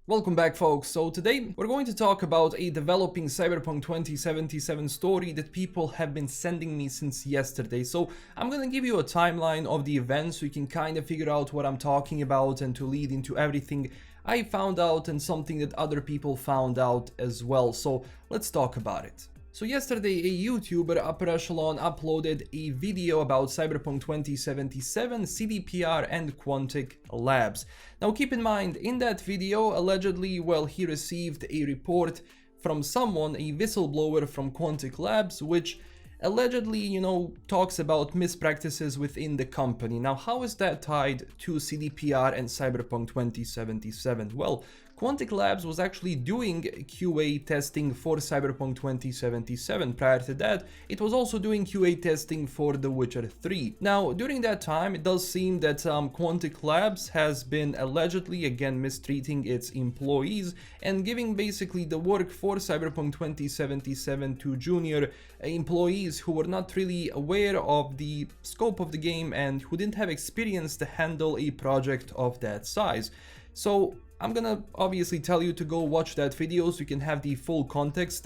Welcome back, folks. So today we're going to talk about a developing Cyberpunk 2077 story that people have been sending me since yesterday. So I'm gonna give you a timeline of the events so you can kind of figure out what I'm talking about and to lead into everything I found out and something that other people found out as well. So let's talk about it. So yesterday a YouTuber, Upper Echelon, uploaded a video about Cyberpunk 2077, CDPR and Quantic Labs. Now keep in mind, in that video, allegedly, he received a report from someone, a whistleblower from Quantic Labs, which allegedly, talks about mispractices within the company. Now, how is that tied to CDPR and Cyberpunk 2077? Well, Quantic Labs was actually doing QA testing for Cyberpunk 2077. Prior to that, it was also doing QA testing for The Witcher 3. Now, during that time, it does seem that Quantic Labs has been allegedly, again, mistreating its employees and giving basically the work for Cyberpunk 2077 to junior employees who were not really aware of the scope of the game and who didn't have experience to handle a project of that size. So I'm gonna obviously tell you to go watch that video so you can have the full context.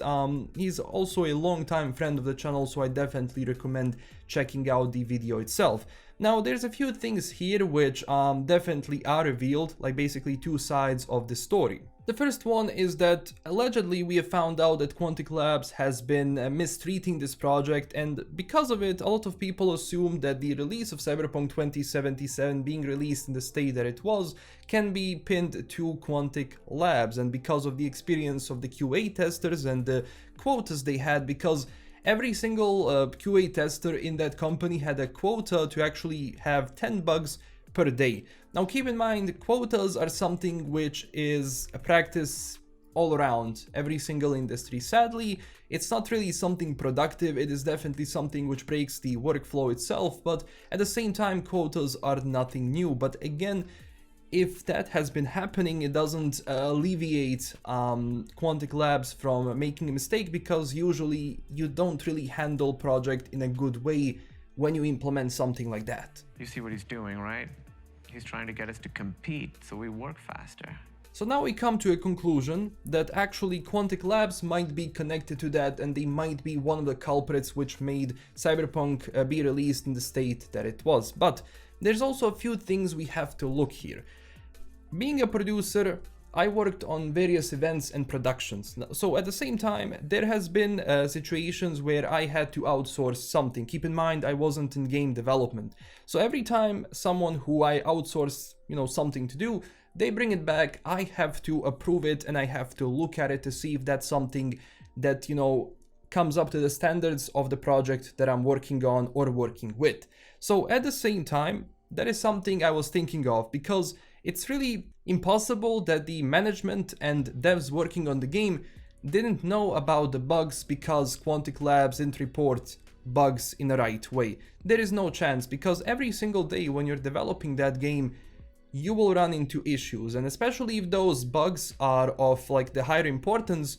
He's also a long-time friend of the channel, so I definitely recommend checking out the video itself. Now, there's a few things here which definitely are revealed, like basically two sides of the story. The first one is that allegedly we have found out that Quantic Labs has been mistreating this project, and because of it, a lot of people assume that the release of Cyberpunk 2077 being released in the state that it was can be pinned to Quantic Labs, and because of the experience of the QA testers and the quotas they had, because every single QA tester in that company had a quota to actually have 10 bugs per day. Now keep in mind, quotas are something which is a practice all around every single industry. Sadly, it's not really something productive. It is definitely something which breaks the workflow itself, but at the same time, quotas are nothing new. But again, if that has been happening, it doesn't alleviate Quantic Labs from making a mistake, because usually you don't really handle project in a good way when you implement something like that. You see what he's doing, right? He's trying to get us to compete so we work faster. So now we come to a conclusion that actually Quantic Labs might be connected to that, and they might be one of the culprits which made Cyberpunk be released in the state that it was. But there's also a few things we have to look here. Being a producer, I worked on various events and productions. So at the same time, there has been situations where I had to outsource something. Keep in mind, I wasn't in game development. So every time someone who I outsource, something to do, they bring it back, I have to approve it and I have to look at it to see if that's something that, comes up to the standards of the project that I'm working on or working with. So at the same time, that is something I was thinking of, because it's really impossible that the management and devs working on the game didn't know about the bugs because Quantic Labs didn't report bugs in the right way. There is no chance, because every single day when you're developing that game, you will run into issues, and especially if those bugs are of the higher importance,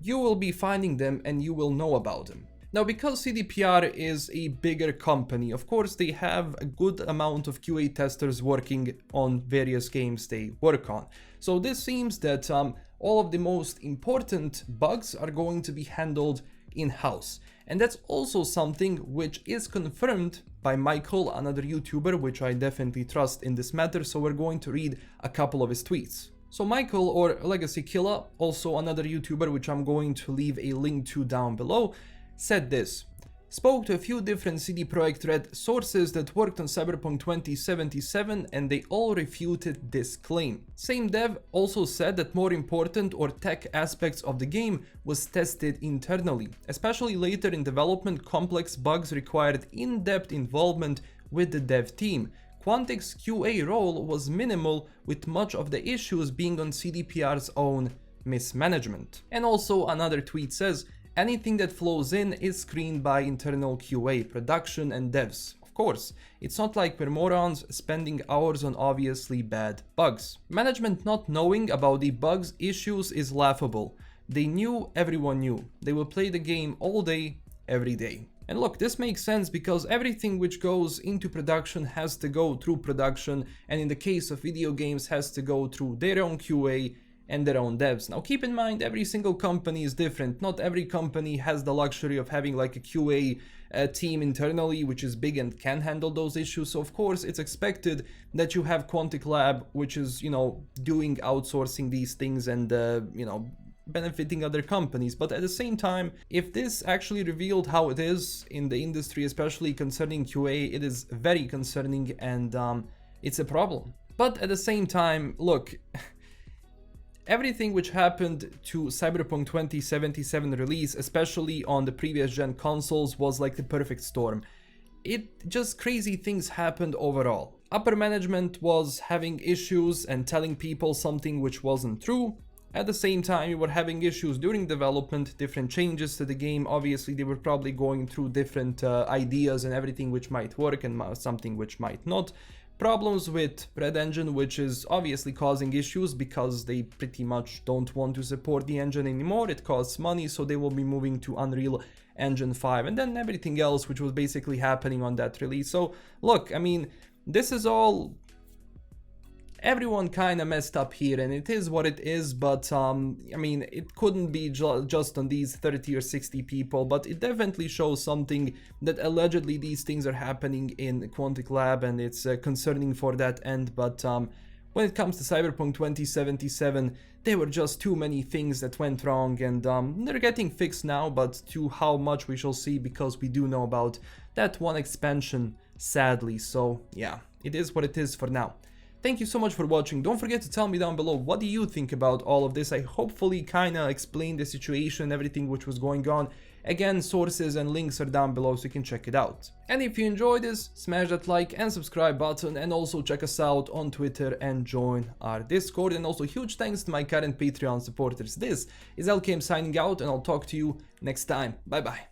you will be finding them and you will know about them. Now, because CDPR is a bigger company, of course they have a good amount of QA testers working on various games they work on. So this seems that all of the most important bugs are going to be handled in-house. And that's also something which is confirmed by Michael, another YouTuber, which I definitely trust in this matter, so we're going to read a couple of his tweets. So Michael, or Legacy Killer, also another YouTuber, which I'm going to leave a link to down below, said this: spoke to a few different CD Projekt RED sources that worked on Cyberpunk 2077 and they all refuted this claim. Same dev also said that more important or tech aspects of the game was tested internally. Especially later in development, complex bugs required in-depth involvement with the dev team. Quantic's QA role was minimal, with much of the issues being on CDPR's own mismanagement. And also another tweet says, anything that flows in is screened by internal QA, production and devs. Of course, it's not like we're morons spending hours on obviously bad bugs. Management not knowing about the bugs issues is laughable. They knew everyone knew. They will play the game all day, every day. And look, this makes sense because everything which goes into production has to go through production, and in the case of video games has to go through their own QA and their own devs. Now keep in mind, every single company is different. Not every company has the luxury of having like a QA team internally which is big and can handle those issues. So of course it's expected that you have Quantic Lab, which is, you know, doing outsourcing these things and you know, benefiting other companies. But at the same time, if this actually revealed how it is in the industry, especially concerning QA, it is very concerning, and it's a problem. But at the same time, look, everything which happened to Cyberpunk 2077 release, especially on the previous gen consoles, was like the perfect storm. Just crazy things happened overall. Upper management was having issues and telling people something which wasn't true. At the same time, you were having issues during development, different changes to the game. Obviously, they were probably going through different ideas and everything which might work and something which might not. Problems with Red Engine, which is obviously causing issues because they pretty much don't want to support the engine anymore. It costs money, so they will be moving to Unreal Engine 5, and then everything else which was basically happening on that release. So look, I mean, this is all... everyone kind of messed up here, and it is what it is, but I mean, it couldn't be just on these 30 or 60 people, but it definitely shows something that allegedly these things are happening in Quantic Lab, and it's concerning for that end. But when it comes to Cyberpunk 2077, there were just too many things that went wrong, and they're getting fixed now, but to how much we shall see, because we do know about that one expansion, sadly. So yeah, it is what it is for now. Thank you so much for watching. Don't forget to tell me down below, what do you think about all of this? I hopefully kinda explained the situation, everything which was going on. Again, sources and links are down below so you can check it out. And if you enjoyed this, smash that like and subscribe button, and also check us out on Twitter and join our Discord. And also huge thanks to my current Patreon supporters. This is LKM signing out, and I'll talk to you next time. Bye bye.